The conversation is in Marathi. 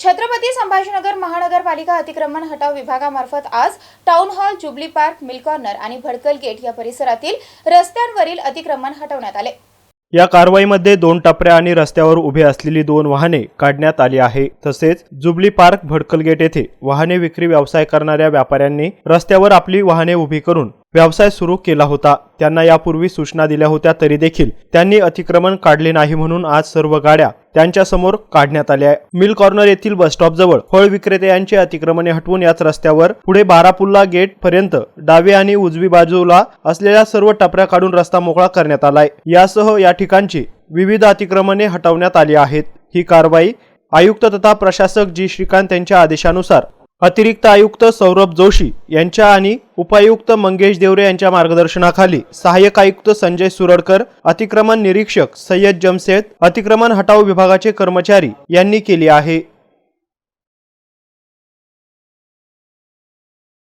छत्रपती संभाजीनगर महानगरपालिका अतिक्रमण हटाव विभागामार्फत आज town hall, jubilee park, mill corner आणि भडकल गेट या परिसरातील रस्त्यांवरील अतिक्रमण हटवण्यात आले। या कारवाईमध्ये 2 टपऱ्या आणि रस्त्यावर उभे असलेली 2 वाहने काढण्यात आली आहे। तसेच जुबली पार्क, भडकल गेट येथे वाहने विक्री व्यवसाय करणाऱ्या व्यापाऱ्यांनी रस्त्यावर आपली वाहने उभी करून व्यवसाय सुरू केला होता। त्यांना यापूर्वी सूचना दिल्या होत्या तरी देखील त्यांनी अतिक्रमण काढले नाही, म्हणून आज सर्व गाड्या त्यांच्या समोर काढण्यात आल्या। मिल कॉर्नर येथील बस स्टॉप जवळ फळ विक्रेते यांचे अतिक्रमणे हटवून याच रस्त्यावर पुढे बारापुल्ला गेट पर्यंत डावी आणि उजवी बाजूला असलेल्या सर्व टपऱ्या काढून रस्ता मोकळा करण्यात आलाय। यासह या ठिकाणची विविध अतिक्रमणे हटवण्यात आली आहेत। ही कारवाई आयुक्त तथा प्रशासक जी श्रीकांत यांच्या आदेशानुसार अतिरिक्त आयुक्त सौरभ जोशी यांच्या आणि उपायुक्त मंगेश देवरे यांच्या मार्गदर्शनाखाली सहाय्यक आयुक्त संजय सुरडकर, अतिक्रमण निरीक्षक सय्यद जमशेद, अतिक्रमण हटाव विभागाचे कर्मचारी यांनी केली आहे।